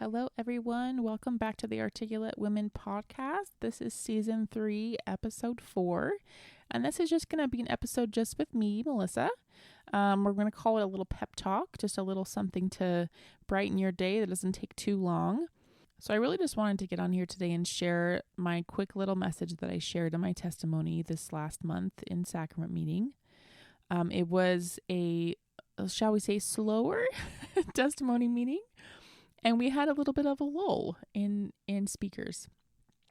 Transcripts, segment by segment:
Hello, everyone. Welcome back to the Articulate Women podcast. This is season 3, episode 4. And this is just going to be an episode just with me, Melissa. We're going to call it a little pep talk, just a little something to brighten your day that doesn't take too long. So I really just wanted to get on here today and share my quick little message that I shared in my testimony this last month in sacrament meeting. It was a, shall we say, slower testimony meeting. And we had a little bit of a lull in speakers.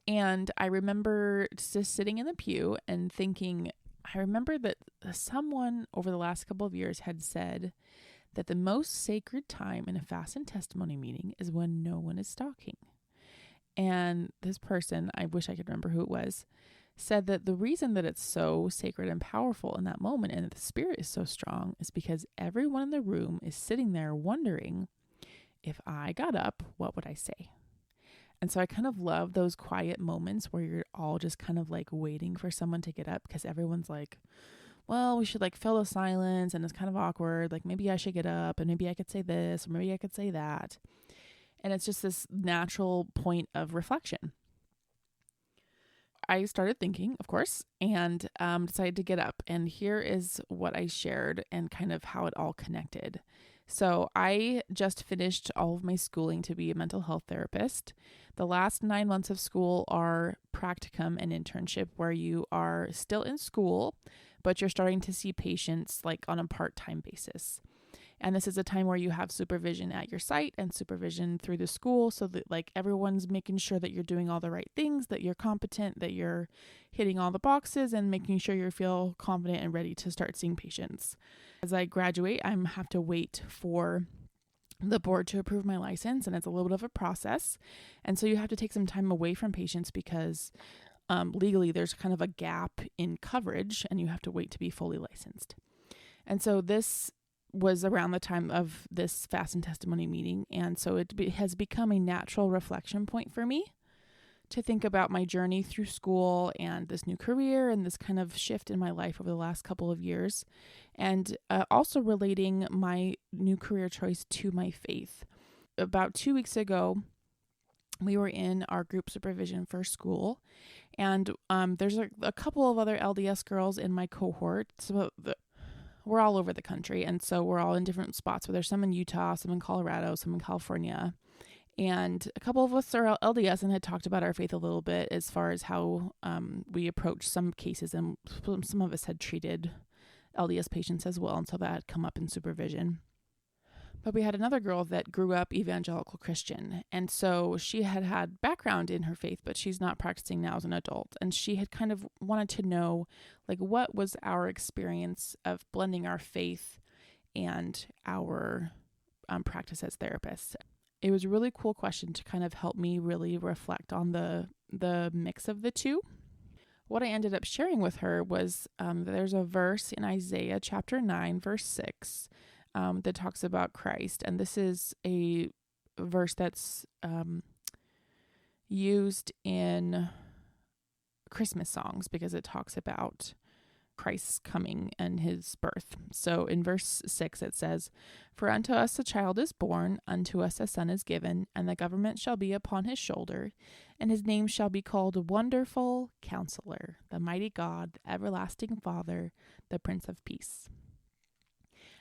And I remember just sitting in the pew and thinking, I remember that someone over the last couple of years had said that the most sacred time in a fast and testimony meeting is when no one is talking. And this person, I wish I could remember who it was, said that the reason that it's so sacred and powerful in that moment and that the spirit is so strong is because everyone in the room is sitting there wondering, if I got up, what would I say? And so I kind of love those quiet moments where you're all just kind of like waiting for someone to get up because everyone's like, well, we should like fill the silence and it's kind of awkward. Like maybe I should get up and maybe I could say this or maybe I could say that. And it's just this natural point of reflection. I started thinking, of course, and decided to get up. And here is what I shared and kind of how it all connected. So I just finished all of my schooling to be a mental health therapist. The last 9 months of school are practicum and internship where you are still in school, but you're starting to see patients like on a part-time basis. And this is a time where you have supervision at your site and supervision through the school so that like everyone's making sure that you're doing all the right things, that you're competent, that you're hitting all the boxes and making sure you feel confident and ready to start seeing patients. As I graduate, I have to wait for the board to approve my license, and it's a little bit of a process. And so you have to take some time away from patients because legally there's kind of a gap in coverage and you have to wait to be fully licensed. And so this was around the time of this fast and testimony meeting. And so it has become a natural reflection point for me to think about my journey through school and this new career and this kind of shift in my life over the last couple of years. And also relating my new career choice to my faith. About 2 weeks ago, we were in our group supervision for school. And there's a couple of other LDS girls in my cohort. So we're all over the country. And so we're all in different spots. There's some in Utah, some in Colorado, some in California. And a couple of us are LDS and had talked about our faith a little bit as far as how we approach some cases. And some of us had treated LDS patients as well. And so that had come up in supervision. But we had another girl that grew up evangelical Christian. And so she had background in her faith, but she's not practicing now as an adult. And she had kind of wanted to know, like, what was our experience of blending our faith and our practice as therapists. It was a really cool question to kind of help me really reflect on the mix of the two. What I ended up sharing with her was there's a verse in Isaiah chapter 9, verse 6, that talks about Christ. And this is a verse that's used in Christmas songs because it talks about Christ's coming and his birth. So in verse 6 it says, "For unto us a child is born, unto us a son is given, and the government shall be upon his shoulder, and his name shall be called Wonderful Counselor, the Mighty God, the Everlasting Father, the Prince of Peace."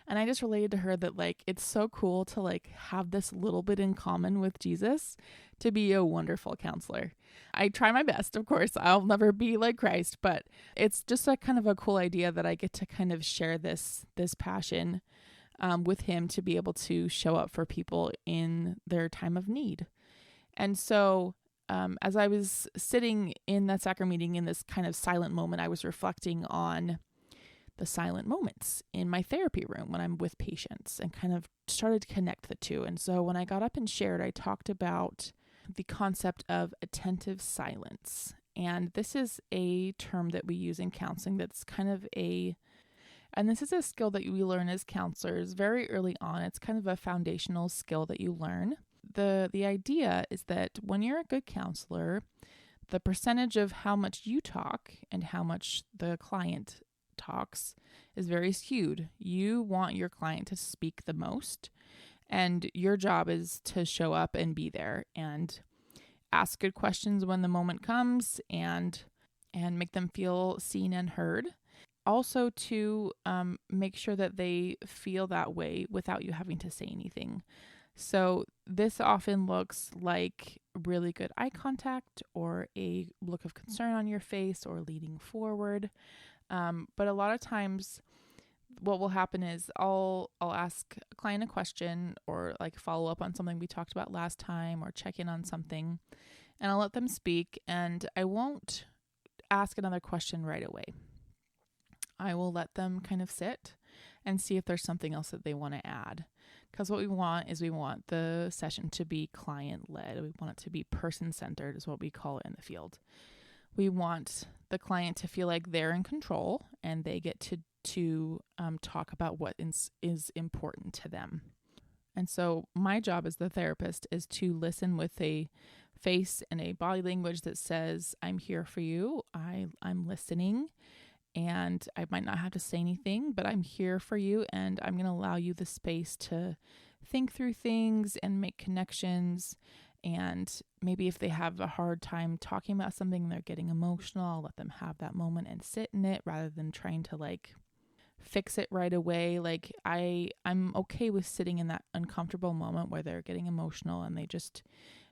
And I just related to her that like it's so cool to like have this little bit in common with Jesus, to be a wonderful counselor. I try my best, of course. I'll never be like Christ, but it's just a kind of a cool idea that I get to kind of share this passion with him to be able to show up for people in their time of need. And so as I was sitting in that sacrament meeting in this kind of silent moment, I was reflecting on the silent moments in my therapy room when I'm with patients and kind of started to connect the two. And so when I got up and shared, I talked about the concept of attentive silence. And this is a term that we use in counseling that's kind of and this is a skill that we learn as counselors very early on. It's kind of a foundational skill that you learn. The idea is that when you're a good counselor, the percentage of how much you talk and how much the client talks is very skewed. You want your client to speak the most, And your job is to show up and be there and ask good questions when the moment comes and make them feel seen and heard. Also to make sure that they feel that way without you having to say anything. So this often looks like really good eye contact or a look of concern on your face or leaning forward. But a lot of times what will happen is I'll ask a client a question or like follow up on something we talked about last time or check in on something, and I'll let them speak, and I won't ask another question right away. I will let them kind of sit and see if there's something else that they want to add. Because what we want the session to be client-led. We want it to be person-centered is what we call it in the field. We want the client to feel like they're in control and they get to talk about what is important to them. And so my job as the therapist is to listen with a face and a body language that says, I'm here for you. I'm listening. And I might not have to say anything, but I'm here for you, and I'm going to allow you the space to think through things and make connections. And maybe if they have a hard time talking about something, they're getting emotional, I'll let them have that moment and sit in it rather than trying to like fix it right away. Like I'm okay with sitting in that uncomfortable moment where they're getting emotional and they just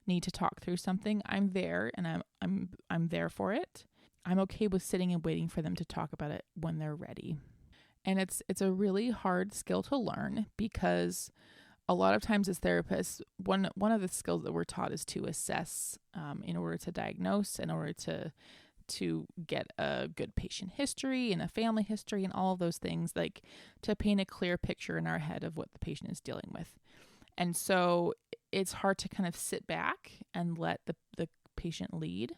need to talk through something. I'm there, and I'm there for it. I'm okay with sitting and waiting for them to talk about it when they're ready. And it's a really hard skill to learn because a lot of times as therapists, one of the skills that we're taught is to assess in order to diagnose, in order to get a good patient history and a family history and all of those things, like to paint a clear picture in our head of what the patient is dealing with. And so it's hard to kind of sit back and let the patient lead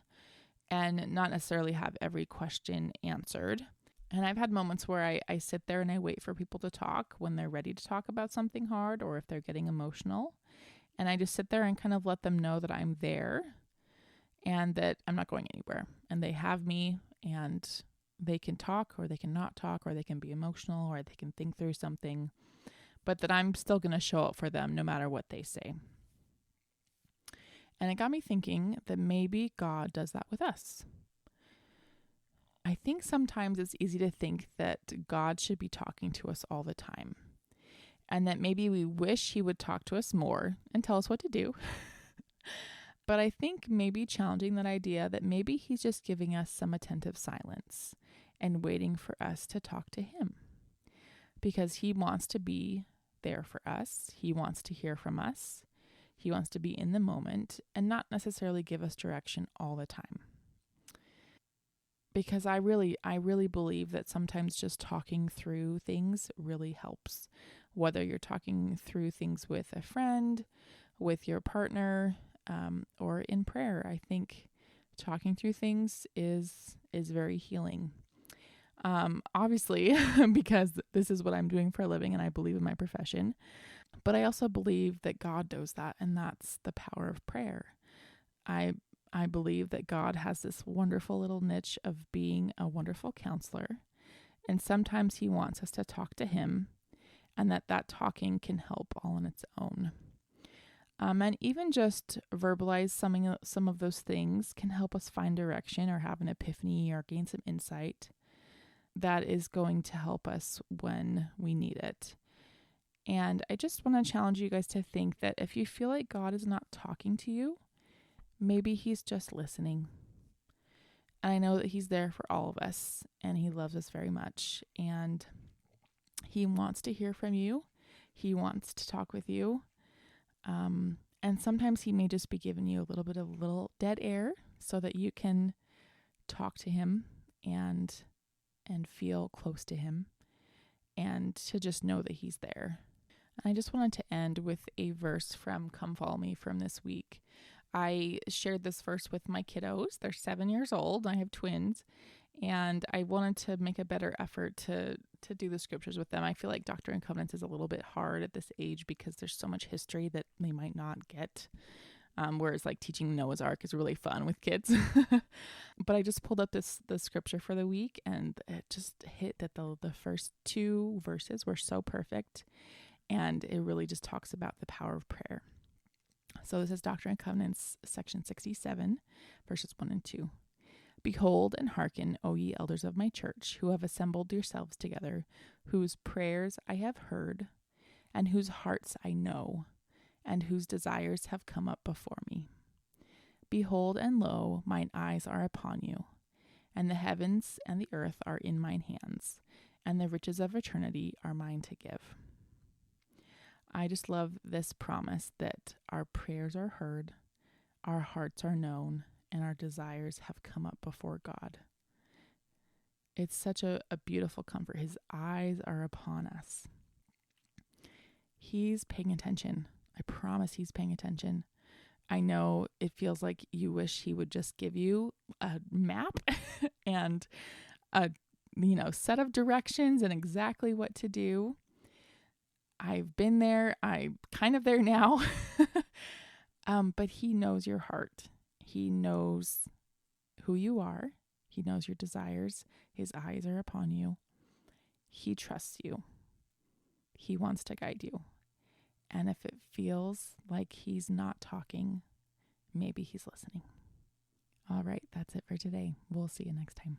and not necessarily have every question answered. And I've had moments where I sit there and I wait for people to talk when they're ready to talk about something hard or if they're getting emotional. And I just sit there and kind of let them know that I'm there and that I'm not going anywhere. And they have me, and they can talk or they can not talk, or they can be emotional, or they can think through something, but that I'm still going to show up for them no matter what they say. And it got me thinking that maybe God does that with us. I think sometimes it's easy to think that God should be talking to us all the time, and that maybe we wish he would talk to us more and tell us what to do. But I think maybe challenging that idea that maybe he's just giving us some attentive silence and waiting for us to talk to him, because he wants to be there for us. He wants to hear from us. He wants to be in the moment and not necessarily give us direction all the time. Because I really believe that sometimes just talking through things really helps. Whether you're talking through things with a friend, with your partner, or in prayer, I think talking through things is very healing. Obviously, because this is what I'm doing for a living and I believe in my profession. But I also believe that God does that, and that's the power of prayer. I believe that God has this wonderful little niche of being a wonderful counselor, and sometimes he wants us to talk to him, and that talking can help all on its own. And even just verbalize some of those things can help us find direction or have an epiphany or gain some insight that is going to help us when we need it. And I just want to challenge you guys to think that if you feel like God is not talking to you, maybe he's just listening. And I know that he's there for all of us, and he loves us very much. And he wants to hear from you. He wants to talk with you. And sometimes he may just be giving you a little bit of little dead air so that you can talk to him and feel close to him and to just know that he's there. And I just wanted to end with a verse from Come Follow Me from this week. I shared this verse with my kiddos. They're 7 years old. I have twins. And I wanted to make a better effort to do the scriptures with them. I feel like Doctrine and Covenants is a little bit hard at this age because there's so much history that they might not get. Whereas like teaching Noah's Ark is really fun with kids. But I just pulled up the scripture for the week, and it just hit that the first two verses were so perfect. And it really just talks about the power of prayer. So this is Doctrine and Covenants, section 67, verses 1 and 2. Behold and hearken, O ye elders of my church, who have assembled yourselves together, whose prayers I have heard, and whose hearts I know, and whose desires have come up before me. Behold, and lo, mine eyes are upon you, and the heavens and the earth are in mine hands, and the riches of eternity are mine to give. I just love this promise that our prayers are heard, our hearts are known, and our desires have come up before God. It's such a beautiful comfort. His eyes are upon us. He's paying attention. I promise he's paying attention. I know it feels like you wish he would just give you a map and a set of directions and exactly what to do. I've been there. I'm kind of there now. But he knows your heart. He knows who you are. He knows your desires. His eyes are upon you. He trusts you. He wants to guide you. And if it feels like he's not talking, maybe he's listening. All right, that's it for today. We'll see you next time.